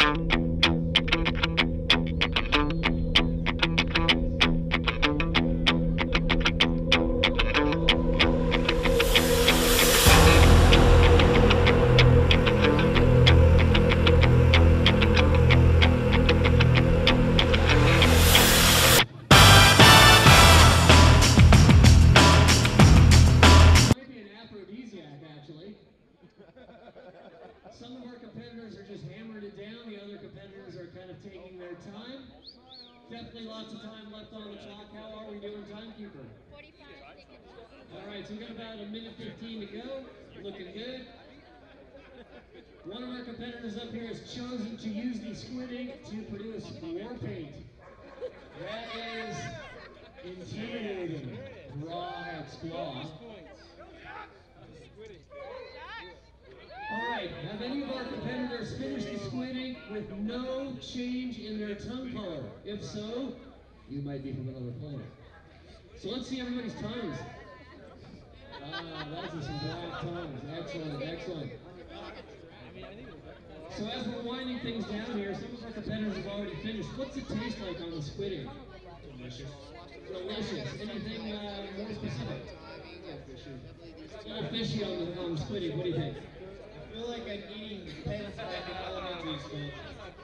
Some of our competitors are just hammering it down. The other competitors are kind of taking their time. Definitely lots of time left on the clock. How are we doing, timekeeper? 45 seconds. All right, so we've got about a minute 15 to go. Looking good. One of our competitors up here has chosen to use the squid ink to produce war paint. That is intimidating. Raw at Squaw. All right, have any of our competitors finished the squid ink with no change in their tongue color? If so, you might be from another planet. So let's see everybody's tongues. Those are some black tongues. Excellent, excellent. So as we're winding things down here, some of our competitors have already finished. What's it taste like on the squid ink? Delicious. Delicious. Anything more specific? A little fishy on the squid ink. What do you think? I feel like I'm eating pens back in elementary school.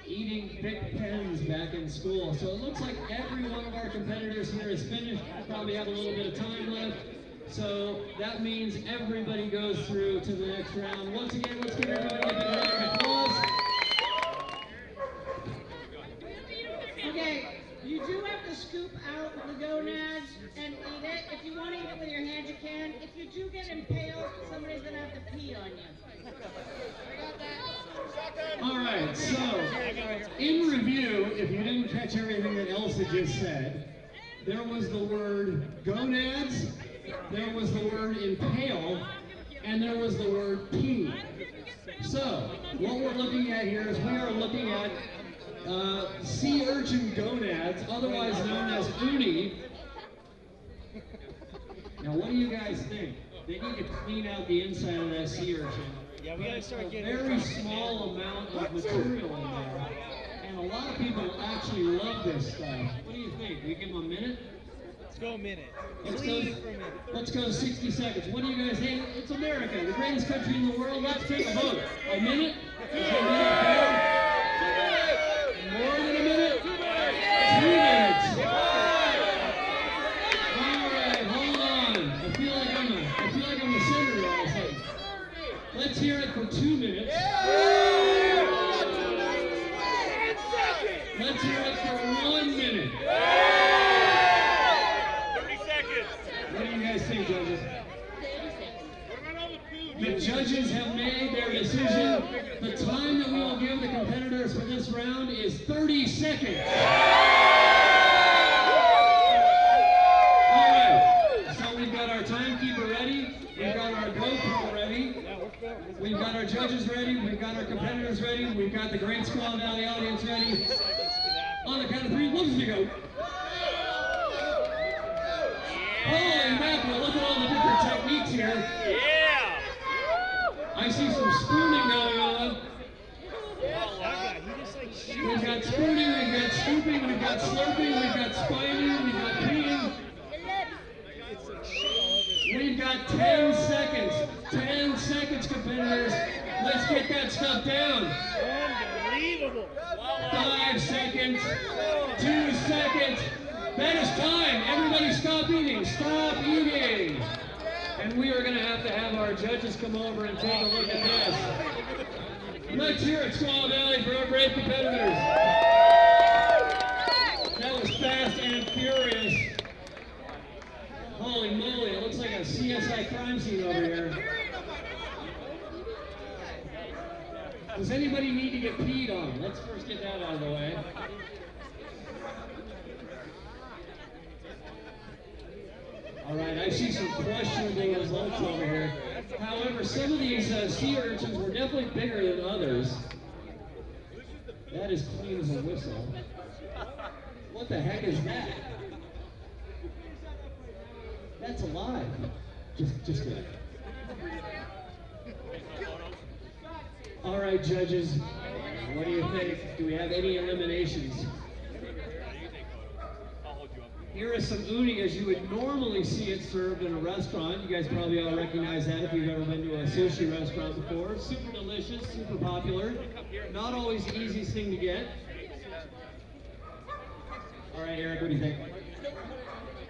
Eating big pens back in school. So it looks like every one of our competitors here is finished. We probably have a little bit of time left. So that means everybody goes through to the next round. Once again, let's give everybody a big round of applause. Okay, you do have to scoop out the gonads and eat it. If you want to eat it with your hands, you can. If you do get impaled, somebody's going to have to pee on you. All right, so in review, if you didn't catch everything that Elsa just said, there was the word gonads, there was the word impale, and there was the word pee. So what we're looking at here is we are looking at sea urchin gonads, otherwise known as uni. Now what do you guys think? They need to clean out the inside of that sea urchin. Yeah, we gotta start getting a very small amount of material in there, and a lot of people actually love this stuff. What do you think? We give them a minute? Let's go a minute. Let's go 60 seconds. What do you guys think? It's America, the greatest country in the world. Let's take a vote. A minute? Is a minute fair? More than a minute? 2 minutes. All right, hold on. I feel like I'm the senator all of a sudden. Let's hear it for 2 minutes. Let's hear it for 1 minute. 30 seconds. What do you guys think, judges? The judges have made their decision. The time that we will give the competitors for this round is 30 seconds. All right, so we've got our timekeeper ready. We've got our GoPro ready. We've got our judges ready. We've got our competitors ready. We've got the great Squaw Valley audience ready. On the count of 3, 1, 2, go. Holy mackerel, look at all the different techniques here. Yeah. I see some spooning going on. We've got spooning, we've got scooping, we've got slurping, we've got spining, we've got peeing. We've got 10 seconds. 10 seconds, competitors. Let's get that stuff down. Unbelievable. 5 seconds. 2 seconds. That is time. Everybody stop eating. Stop eating. And we are going to have our judges come over and take a look at this. Let's hear it, Squaw Valley, for our brave competitors. That was fast and furious. Holy moly, it looks like a CSI crime scene over here. Does anybody need to get peed on? Let's first get that out of the way. All right, I see some questionable results over here. However, some of these sea urchins were definitely bigger than others. That is clean as a whistle. What the heck is that? That's alive. Just kidding. All right, judges, what do you think? think? Do we have any eliminations? Here is some uni as you would normally see it served in a restaurant. You guys probably all recognize that if you've ever been to a sushi restaurant before. Super delicious, super popular. Not always the easiest thing to get. All right, Eric, what do you think?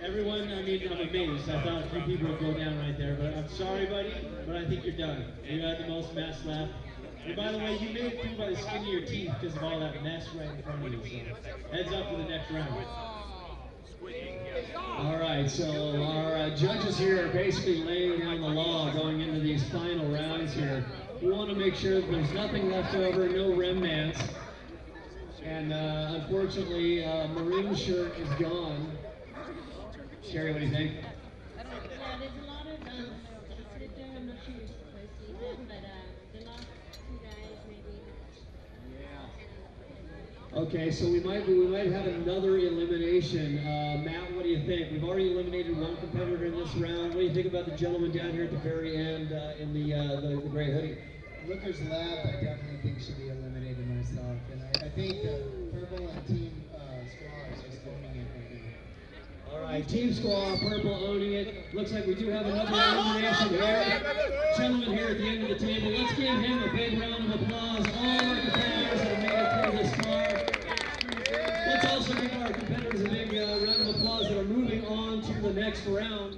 Everyone, I mean, I'm amazed. I thought a few people would go down right there, but I'm sorry, buddy, but I think you're done. You had the most mess left. And by the way, you made it through by the skin of your teeth because of all that mess right in front of you. So heads up for the next round. All right, so our judges here are basically laying down the law going into these final rounds here. We want to make sure that there's nothing left over, no remnants. And unfortunately, maroon shirt is gone. Sherry, what do you think? Yeah, there's a lot of sit there. I'm not sure you're supposed to see them, but the last two guys maybe. Okay, so we might have another elimination. Matt, what do you think? We've already eliminated one competitor in this round. What do you think about the gentleman down here at the very end in the gray hoodie? Looker's Lab, I definitely think should be eliminated myself, and I think Purple and Team Squaw is just owning it right now. All right, Team Squaw, Purple owning it. Looks like we do have another elimination here. Gentleman here at the end of the table. Let's give him a big round of applause. All our competitors that have made it through this far. Let's also give our competitors a big round of applause that are moving on to the next round.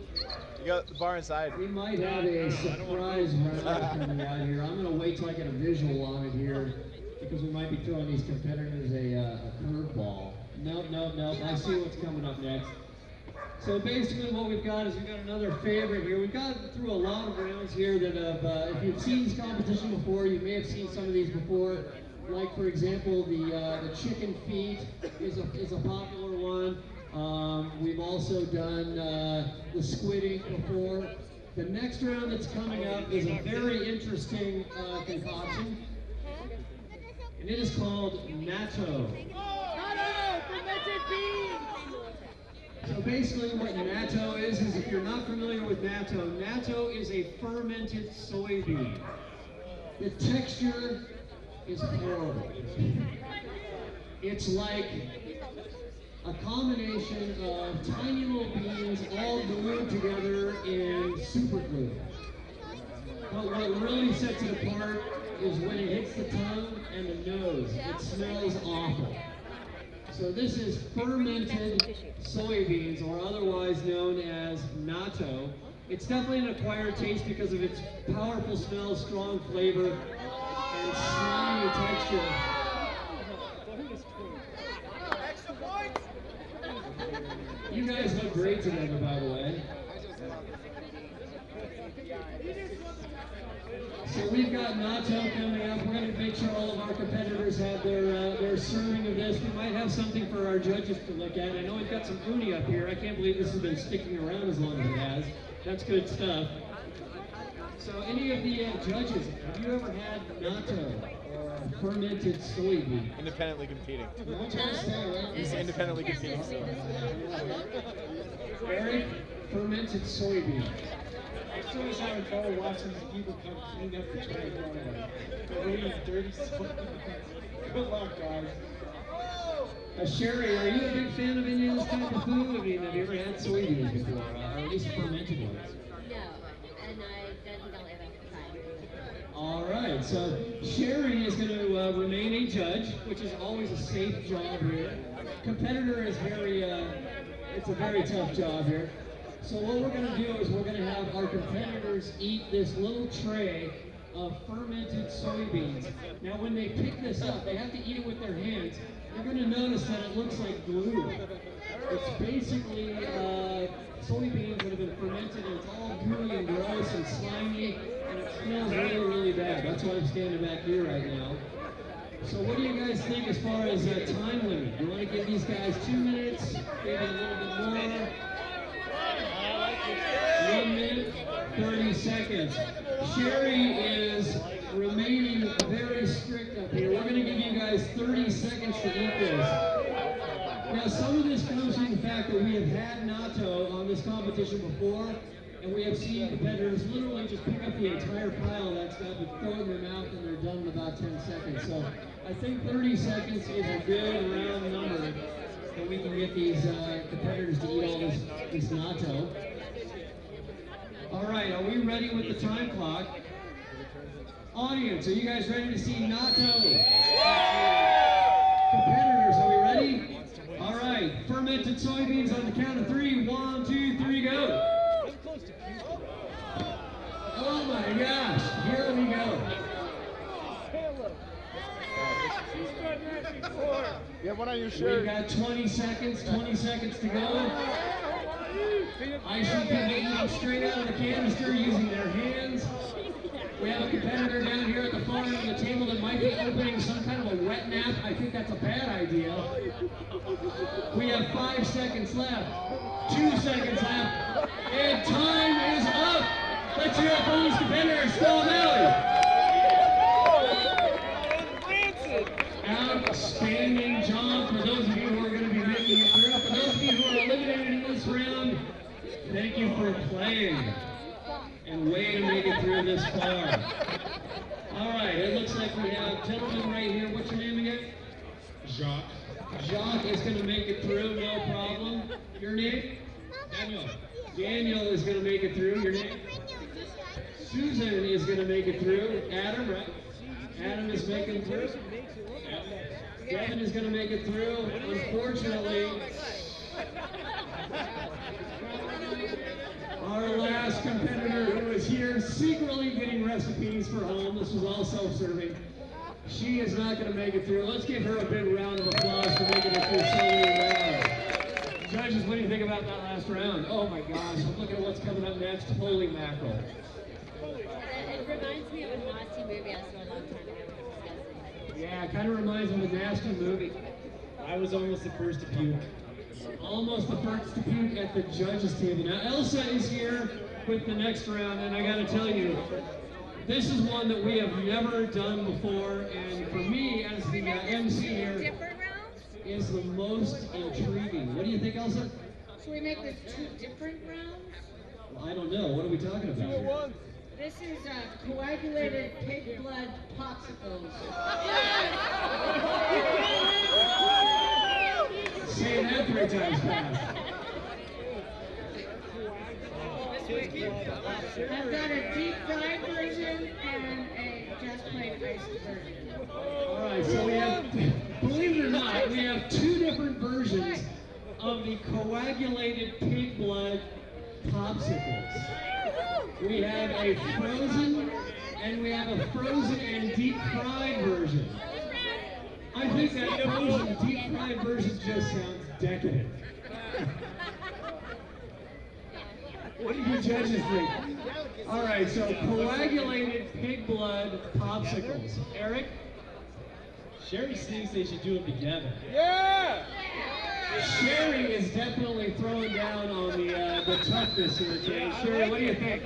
You got the bar inside. We might have a surprise round coming out here. I'm going to wait till I get a visual on it here because we might be throwing these competitors a curveball. Nope. I see what's coming up next. So basically what we've got is we've got another favorite here. We've gone through a lot of rounds here that have, if you've seen this competition before, you may have seen some of these before. Like for example, the chicken feet is a popular one. We've also done the squid ink before. The next round that's coming up is a very interesting concoction, and it is called natto. So basically what natto is if you're not familiar with natto is a fermented soybean. The texture is horrible. It's like a combination of tiny little beans all glued together in super glue. But what really sets it apart is when it hits the tongue and the nose. It smells awful. So this is fermented soybeans, or otherwise known as natto. It's definitely an acquired taste because of its powerful smell, strong flavor, and slimy texture. You guys look great together, by the way. So we've got natto coming up. We're going to make sure all of our competitors have their serving of this. We might have something for our judges to look at. I know we've got some uni up here. I can't believe this has been sticking around as long as it has. That's good stuff. So any of the judges, have you ever had natto or fermented soybean? Independently competing. Huh? He's independently competing. Eric, fermented soybean. I still was having fun watching the people come clean up the tray for me. They're eating dirty soybeans. Good luck, guys. Sherry, are you a big fan of any of this kind of food? I mean, have you ever had soybeans before, or at least fermented ones? No, and I don't think I'll ever try. All right, so Sherry is going to remain a judge, which is always a safe job here. Competitor is it's a very tough job here. So what we're going to do is we're going to have our competitors eat this little tray of fermented soybeans. Now when they pick this up, they have to eat it with their hands. You're going to notice that it looks like glue. It's basically soybeans that have been fermented, and it's all gooey and gross and slimy, and it smells really, really bad. That's why I'm standing back here right now. So what do you guys think as far as time limit? You want to give these guys 2 minutes, maybe a little bit more? 1 minute, 30 seconds. Sherry is remaining very strict up here. We're going to give you guys 30 seconds to eat this. Now, some of this comes from the fact that we have had natto on this competition before, And we have seen competitors literally just pick up the entire pile of that stuff and throw it in their mouth, and they're done in about 10 seconds. So I think 30 seconds is a good round number that we can get these competitors to eat all this natto. All right, are we ready with the time clock? Audience, are you guys ready to see natto? Competitors, are we ready? All right, fermented soybeans on the count of 3. 1, 2, 3, go. Oh my gosh, here we go. You have one on your shirt. We've got 20 seconds to go. I see people eating straight out of the canister using their hands. We have a competitor down here at the far end of the table that might be opening some kind of a wet nap. I think that's a bad idea. We have 5 seconds left. 2 seconds left. And time is up. Let's hear it for these competitors, Squaw Valley. Outstanding job for those of you who are going to be making it through. For those of you who are eliminated in this round, thank you for playing. And way to make it through this far. All right, it looks like we have a gentleman right here. What's your name again? Jacques. Jacques is going to make it through, no problem. Your name? Daniel. Daniel is going to make it through. Your name? Susan is going to make it through. Adam, right? Adam is making it through. Devin is going to make it through. Unfortunately, our last competitor who is here secretly getting recipes for home, this was all self-serving, she is not going to make it through. Let's give her a big round of applause for making it through so many rounds. Judges, what do you think about that last round? Oh my gosh, look at what's coming up next. Holy mackerel. It reminds me of a nasty movie I saw a long time ago. Yeah, it kind of reminds me of a nasty movie. I was almost the first to puke. Almost the first to puke at the judges' table. Now, Elsa is here with the next round, and I got to tell you, this is one that we have never done before, and for me, as the MC here, is the most intriguing. What do you think, Elsa? Should we make this 2 different rounds? Well, I don't know. What are we talking about here? This is coagulated pig blood popsicles. Say that 3 times fast. I've got a deep fried version and a just plain iced version. All right, so we have, believe it or not, we have 2 different versions of the coagulated pig blood popsicles. We have a frozen and we have a frozen and deep fried version. I think that frozen deep fried version just sounds decadent. What do you judges think? All right, so coagulated pig blood popsicles. Eric? Sherry thinks they should do them together. Yeah! Sherry is definitely throwing down on the toughness here today. Sherry, what do you think?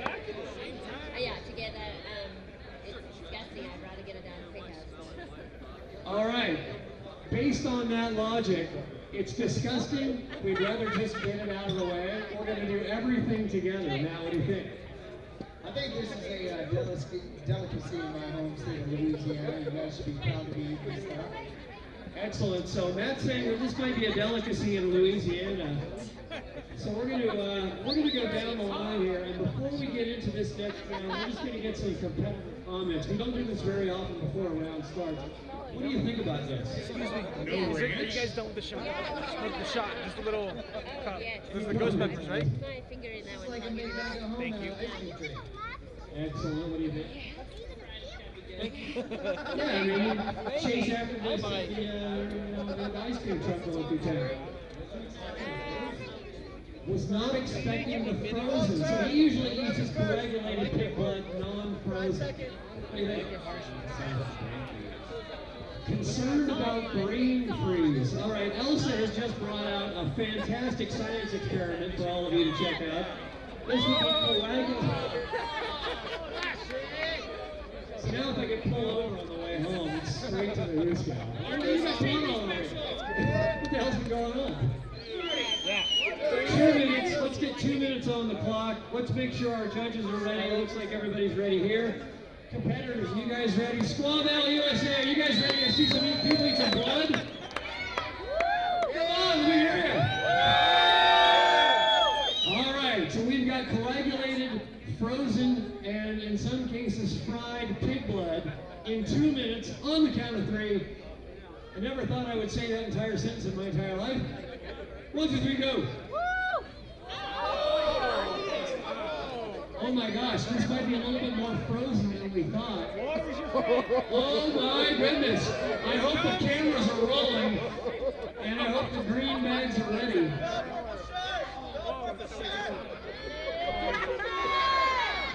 Yeah, together, it's disgusting. I'd rather get it down in the pig house. All right, based on that logic, it's disgusting. We'd rather just get it out of the way. We're going to do everything together. Now, what do you think? I think this is a delicacy in my home state of Louisiana. You guys should be proud to be eating this stuff. Excellent. So Matt's saying that this might be a delicacy in Louisiana. So we're gonna go down the line here, and before we get into this next round, we're just gonna get some competitive comments. We don't do this very often before a round starts. What do you think about this? Excuse me. Are you guys done with the shot? The shot, just a little cup. This is the ghost peppers, right? My finger in that It's one. like a big bag of home Thank you. ice cream tray. Excellent. What do you think? Yeah, I mean, chase after this the ice cream truck going through town. Was not expecting the frozen, so he usually eats his coagulated pig blood non-frozen. What do you think? Concerned about brain freeze. All right, Elsa has just brought out a fantastic science experiment for all of you to check out. This would be coagulated. So now if I could pull over on the way home, it's straight to the roost now. What the hell's been going on? 2 minutes, let's get 2 minutes on the clock. Let's make sure our judges are ready. It looks like everybody's ready here. Competitors, you guys ready? Squaw Valley, USA, are you guys ready to see some people eat some blood? Come on, let me hear you. All right, so we've got coagulated, frozen, and in some cases fried pig blood in 2 minutes on the count of 3. I never thought I would say that entire sentence in my entire life. 1, 2, 3, go. Oh my gosh, this might be a little bit more frozen than we thought. Oh my goodness. I hope the cameras are rolling, and I hope the green bags are ready.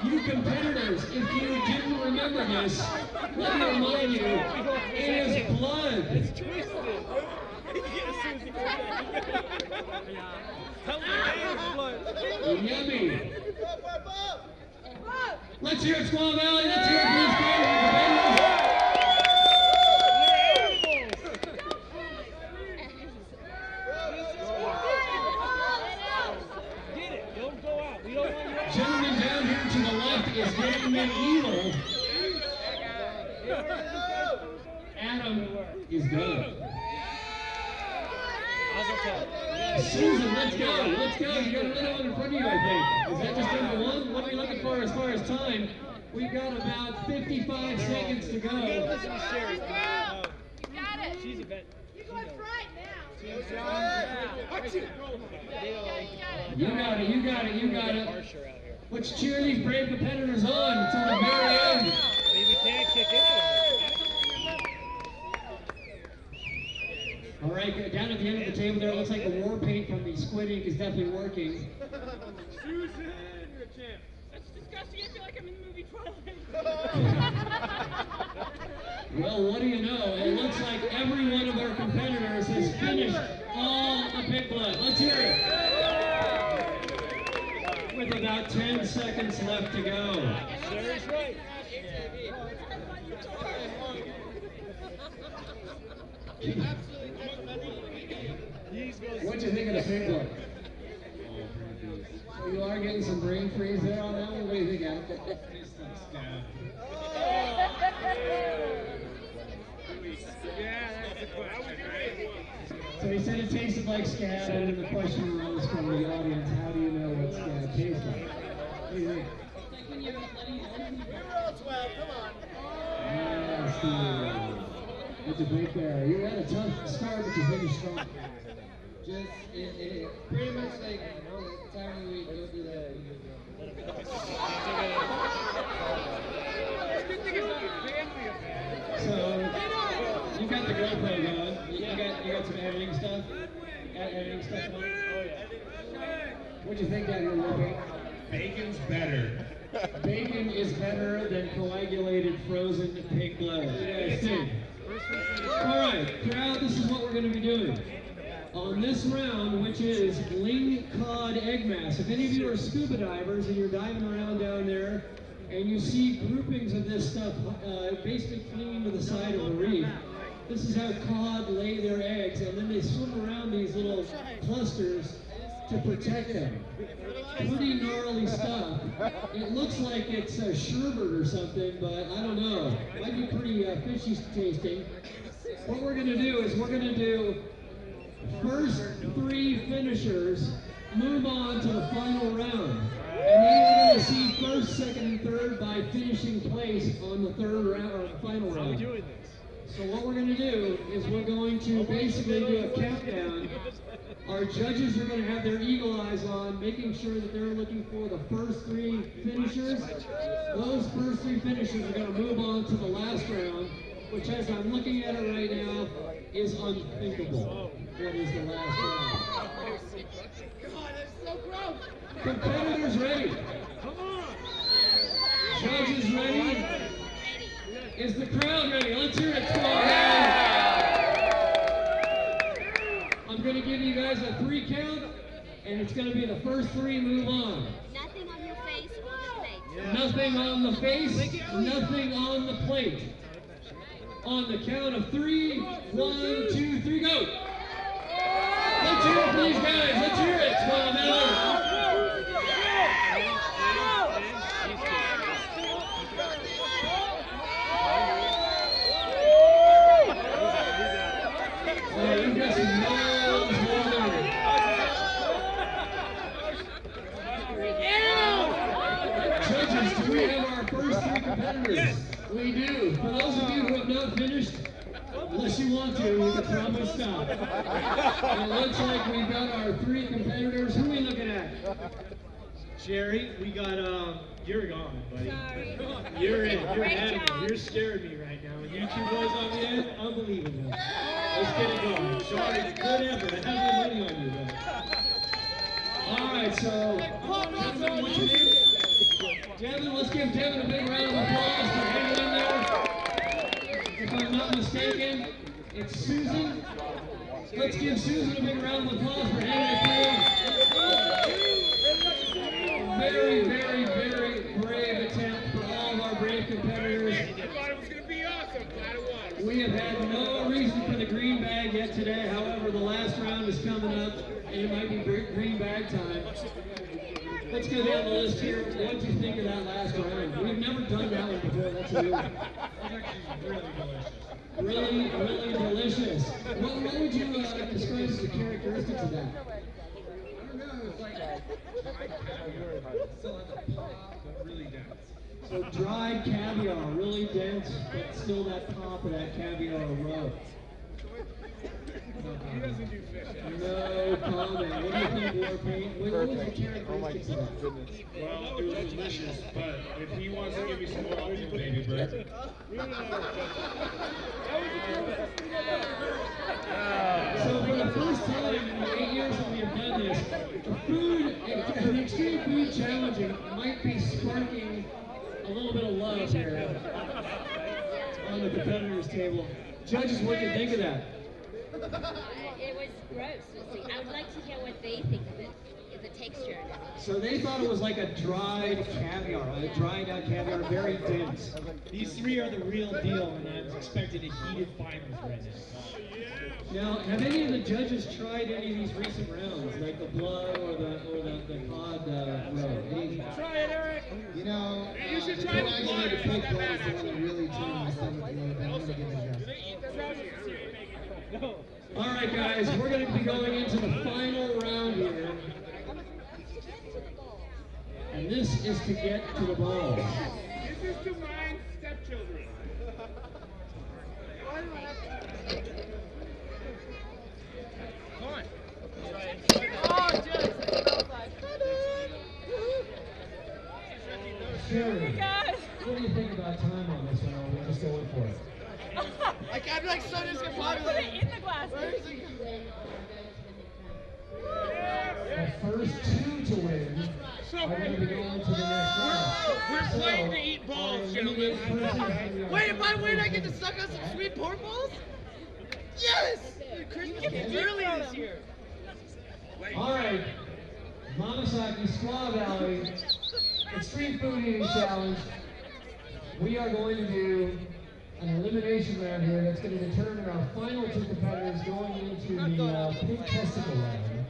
You competitors, if you didn't remember this, let me remind you, it is blood. It's twisted. Tell me it's blood. Yummy. Let's hear it, Squaw Valley. Let's hear it for these competitors. Get it. Don't go out. We don't want you out. Gentleman down here to the left is getting medieval. Adam is done. Susan, let's go. Let's go. You got another one in front of you, I think. Is that just number 1? What are we looking for as far as time? We've got about 55 seconds to go. You gotta listen to Sherry. You got it. She's a vet. You're going right now. You got it. You got it. You got it. Let's cheer these brave competitors on until the very end. I mean, we can't kick into them. All right, down at the end of the table there, it looks like the war paint from the squid ink is definitely working. Susan, you're a champ. That's disgusting. I feel like I'm in the movie Twilight. Well, what do you know? It looks like every one of our competitors has finished all the pig blood. Let's hear it. With about 10 seconds left to go. Sherry's right. What'd you think of the pig blood? So you are getting some brain freeze there on that one? What do you think, Adam? So he said it tasted like scab, and then the question arose from the audience, how do you know what scab tastes like? What do you think? What'd you think there? You had a tough start, but you finished strong. Just, it pretty much like, the time we go through that. So, you got the GoPro going. You got some editing stuff? Editing stuff going? Oh, yeah. What'd you think down here, Logan? Bacon's better. Bacon is better than coagulated frozen pig blood. What do you guys think? All right, crowd, this is what we're going to be doing. On this round, which is ling cod egg mass. If any of you are scuba divers and you're diving around down there and you see groupings of this stuff basically clinging to the side of the reef, this is how cod lay their eggs, and then they swim around these little clusters to protect them. Pretty gnarly stuff. It looks like it's a sherbet or something, but I don't know. Might be pretty fishy tasting. What we're going to do is we're going to do first 3 finishers move on to the final round. And then we're going to see first, second, and third by finishing place on the third round or final round. How are we doing this? So what we're going to do is we're going to basically do a countdown. Our judges are going to have their eagle eyes on, making sure that they're looking for the first 3 finishers. Those first 3 finishers are going to move on to the last round, which, as I'm looking at it right now, is unthinkable. What is the last round? God, that's so gross. Competitors ready? Come on. Judges ready? Is the crowd ready? Let's hear it, Squaw. I'm going to give you guys a 3 count, and it's going to be the first 3 move on. Nothing on your face or the plate. Yeah. Nothing on the face, nothing on the plate. On the count of 3, 1, 2, 3, go! Let's hear it for these guys. Let's hear it, Squaw Valley. For those of you who have not finished, unless you want to, you can probably stop. And it looks like we've got our 3 competitors. Who are we looking at? Jerry, we got, you're gone, buddy. Sorry. You're in, you're Great ahead of job. me. You're scaring me right now. And you 2 boys on the end, unbelievable. Let's get it going. Sorry, good effort. I have no money on you, though. All right, so, Devin, what's your name? Devin, let's give Devin a big round of applause for hanging in there. If I'm not mistaken, it's Susan. Let's give Susan a big round of applause for hanging through. Very, very, very brave attempt for all of our brave competitors. I thought it was going to be awesome. Glad it was. We have had no reason for the green bag yet today. However, the last round is coming up, and it might be green bag time. Let's go down the list here. What did you think of that last round? We've never done that one before. That's a new one. Really, really delicious. What would you describe as the characteristics of that? I don't know. It's like dried caviar. Still has a pop, but really dense. So dried caviar, really dense, but still that pop of that caviar roe. He doesn't do fish. No comment. What do you think, Warpaint? What was the characteristics of that? Well, it was delicious, but if he wants to give me some more, I'll do baby bird. So for the first time in the 8 years that we have done this, the extreme food challenging might be sparking a little bit of love here on the competitors table. Judges, what do you think of that? It was gross. I would like to hear what they think of it, the texture. So they thought it was like a dried caviar, a dried out caviar, very dense. These 3 are the real deal, and I was expecting a heated finals right now. Now, have any of the judges tried any of these recent rounds, like the blood or the cod roe? Try it, Eric. You know, You should the try the coagulated blood. pig blood is the one that really turned my stomach a little bit. I'm gonna give it a go. All right, guys, we're going to be going into the final round here. And this is to get to the ball. This is to mine stepchildren. Come on. Sherry, what do you think about time on this one? We're just going for it. I'm like so disappointed. Put it in the glass. The first 2 to win are going to be going to the next round. We're playing to eat balls, gentlemen. Wait, if I win, I get to suck on some sweet pork balls? Yes! Christmas came early this year. All right, Mamasake Squaw Valley Extreme Food Eating Challenge. We are going to do an elimination round here that's going to determine our final 2 competitors going into the pig testicle round.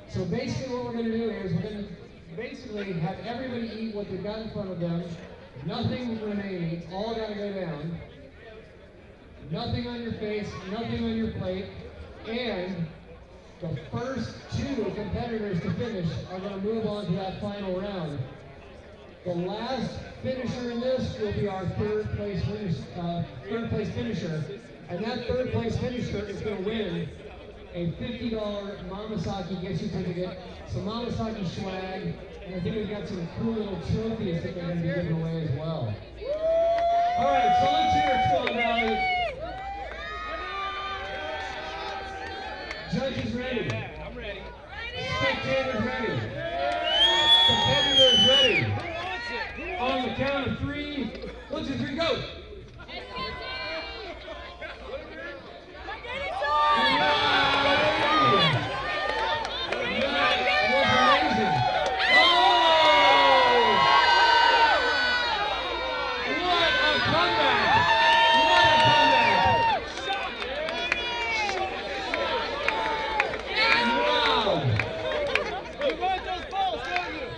So basically what we're going to do here is we're going to basically have everybody eat what they've got in front of them. Nothing remaining. It's all got to go down. Nothing on your face, nothing on your plate. And the first 2 competitors to finish are going to move on to that final round. The last finisher in this will be our third place finisher. And that third place finisher is going to win a $50 Mamasake gift certificate, some Mamasake swag, and I think we've got some cool little trophies that they're going to be giving away as well. All right, so let's hear it, Squaw Valley. Judges ready. I'm ready. Spectators ready. Competitors ready. On the count of 3, 1, 2, 3, go.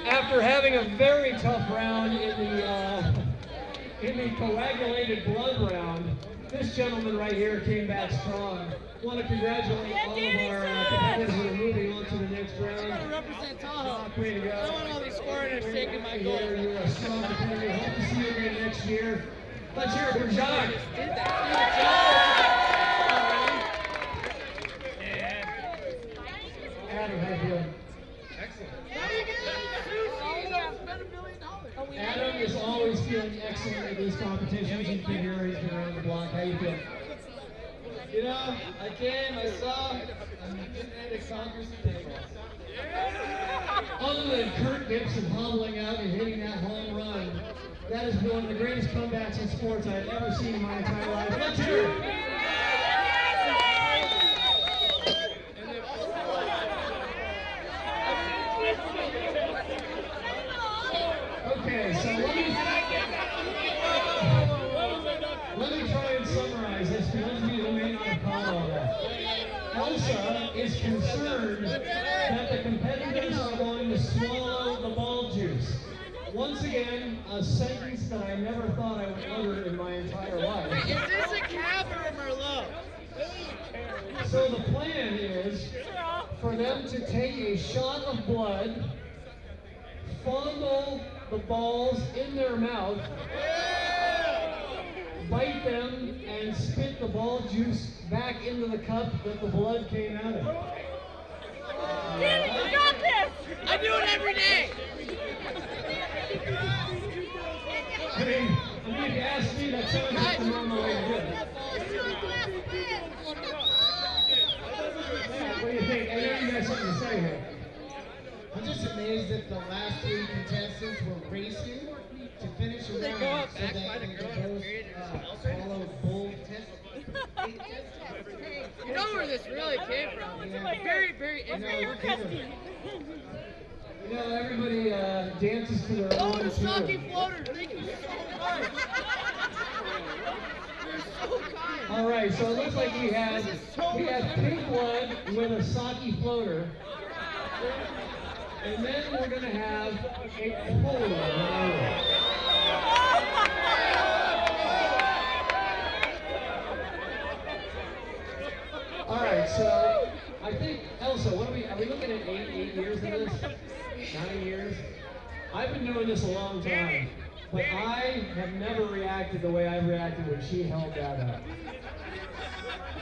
After having a very tough round in the coagulated blood round, this gentleman right here came back strong. I want to congratulate all of our competitors who are moving on to the next round. I gotta represent Tahoe. Way to go. I want all these foreigners taking my gold. You're a strong competitor. Hope to see you again next year. Let's hear it for Jacques. Adam, how you feeling? Adam is always feeling excellent at these competitions. You can hear he's been around the block. How you feeling? You know, I came, I saw, I'm getting ready to conquer some tables. Other than Kurt Gibson hobbling out and hitting that home run, that is one of the greatest comebacks in sports I've ever seen in my entire life. Let's hear it. Okay, so let me try and summarize this for those of you who may not have caught all that. Elsa is concerned that the competitors are going to swallow the ball juice. Once again, a sentence that I never thought I would utter in my entire life. Is this a cab or a Merlot? So the plan is for them to take a shot of blood, fondle the balls in their mouth, bite them, and spit the ball juice back into the cup that the blood came out of. Danny, you got this! I do it every day! I mean, if you ask me, that sounds like the normal way to do it. What do you think? I know you got something to say here. I'm just amazed that the last three contestants were racing to finish a round so that they could both follow bold tests. You know where this really came from. Yeah. Very, very interesting. You know, everybody dances to their Oh, own the sake tune. floater. Thank you so much. You're so kind. All right, so it looks like we have pink blood with a sake floater, and then we're going to have a cola. All right, so I think, Elsa, what are we looking at 8 years of this? 9 years? I've been doing this a long time, but I have never reacted the way I've reacted when she held that up.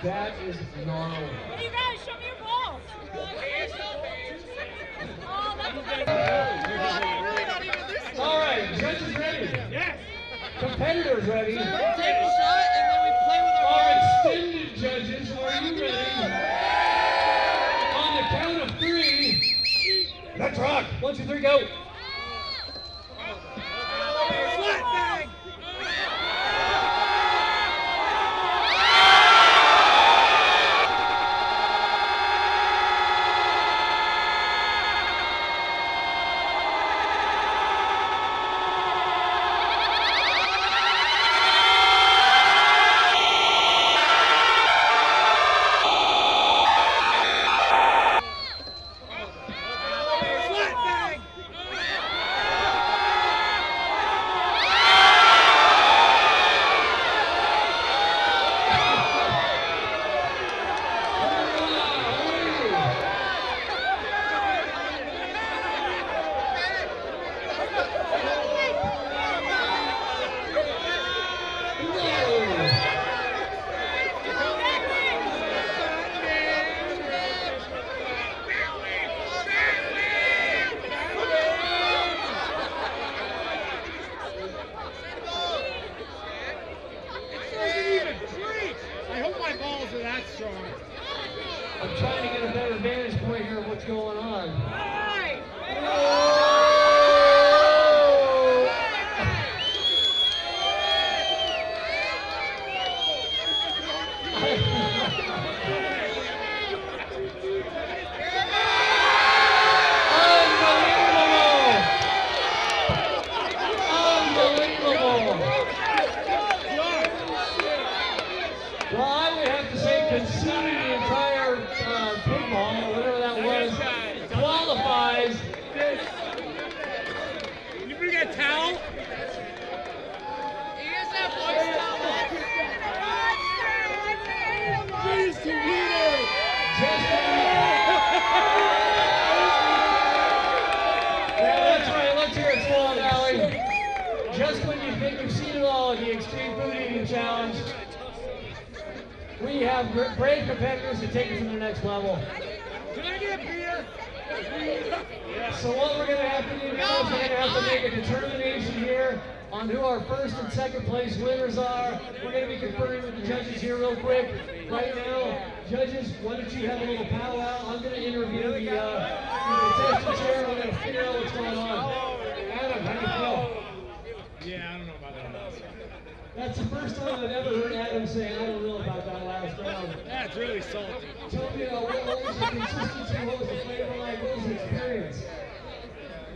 That is gnarly. Hey, you guys, show me your balls. Oh, that's Really not even this one. All right, judges ready? Yes. Competitors ready? Take a shot and then we play with our Our balls. extended judges, are you ready? On the count of 3, let's rock. 1, 2, 3, go. Flat bang. Flat bang. I hope my balls are that strong. I'm trying to get a better vantage point here of what's going on. Well, I would have to say, considering the entire ping pong, or whatever that was, qualifies. Can you bring a towel? You guys have voice Yeah, that's right. Let's hear it, Squaw Valley. Just when you think you've seen it all, final of the Extreme Food Eating Challenge. We have brave competitors to take it to the next level. Can I get beer? So what we're going to have to do now is we're going to have to make a determination here on who our first and second place winners are. We're going to be conferring with the judges here real quick. Right now, judges, why don't you have a little powwow? I'm going to interview the contestants here. We're going to figure out what's going on. Adam, how do you feel? Yeah, I don't know about that. That's the first time I've ever heard Adam say, I don't know about that last round. That's really salty. Tell me, what was the consistency? What was the flavor like? What was the experience?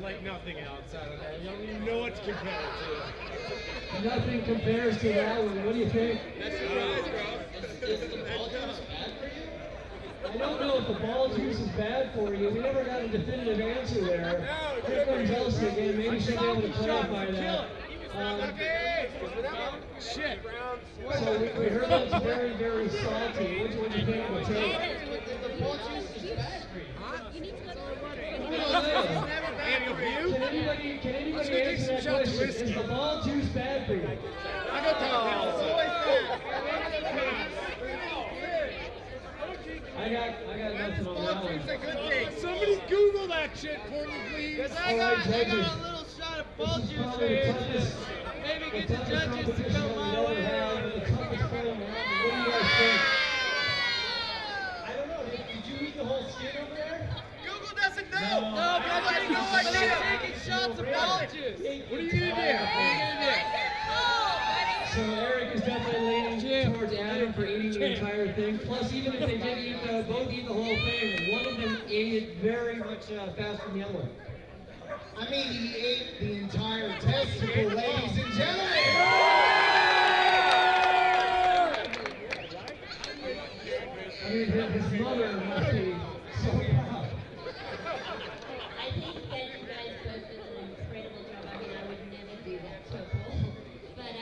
Like nothing else. I don't know. You don't even know what to compare it to. Nothing compares to that one. What do you think? That's surprise, bro. Is the ball juice bad for you? I don't know if the ball juice is bad for you. We never got a definitive answer there. Here comes Elsie again. Maybe she'll be able to clarify that. Shit. So we heard that's very, very salty. What do you think of the taste? The ball juice is bad for you. You need to go to the water. Can anybody answer that question? Is the ball juice bad for you? I go I got nothing on that one. Somebody Google that shit for me, please. All right, judges. a little shot of ball This is juice probably here. the toughest, Maybe the get the toughest judges to competition come that we've my ever way. had, the toughest fight in the world. What do you guys think? I don't know. Did you eat the whole skin over there? Google doesn't know. No, but I know I am taking shots of ball juice. What are you gonna do? What are you gonna do? So Eric is definitely leaning towards Adam for eating the entire thing. Plus, even if they did eat, both eat the whole thing, one of them ate it very much faster than the other one. I mean, he ate the entire testicle, ladies and gentlemen. I mean, his mother must be so proud. I think that you guys both did an incredible job. I mean, I would never do that to a bull. But,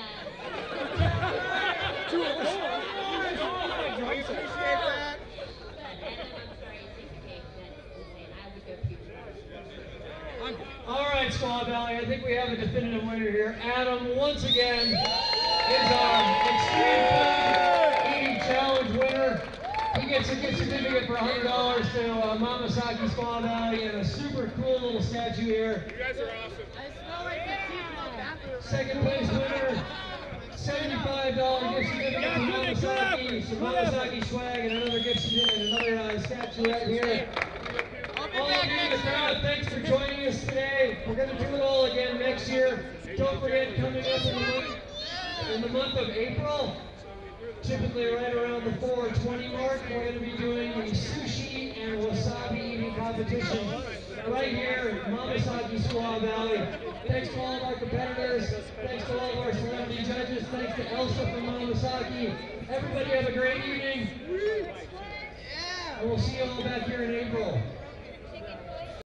All right, Squaw Valley, I think we have a definitive winner here. Adam, once again, is our Extreme Food Eating Challenge winner. He gets a gift certificate for $100 to Mamasake Squaw Valley and a super cool little statue here. You guys are awesome. I smell like the teeth in the bathroom. Second place winner, $75 gift certificate to Mamasake, some Mamasake swag, and another gift certificate, and another statuette here. All of you in the crowd, thanks for joining us today. We're going to do it all again next year. Don't forget, coming up in the month of April, typically right around the 420 mark, we're going to be doing the sushi and wasabi eating competition right here in Mamasake Squaw Valley. Thanks to all of our competitors. Thanks to all of our celebrity judges. Thanks to Elsa from Mamasake. Everybody have a great evening. And we'll see you all back here in April.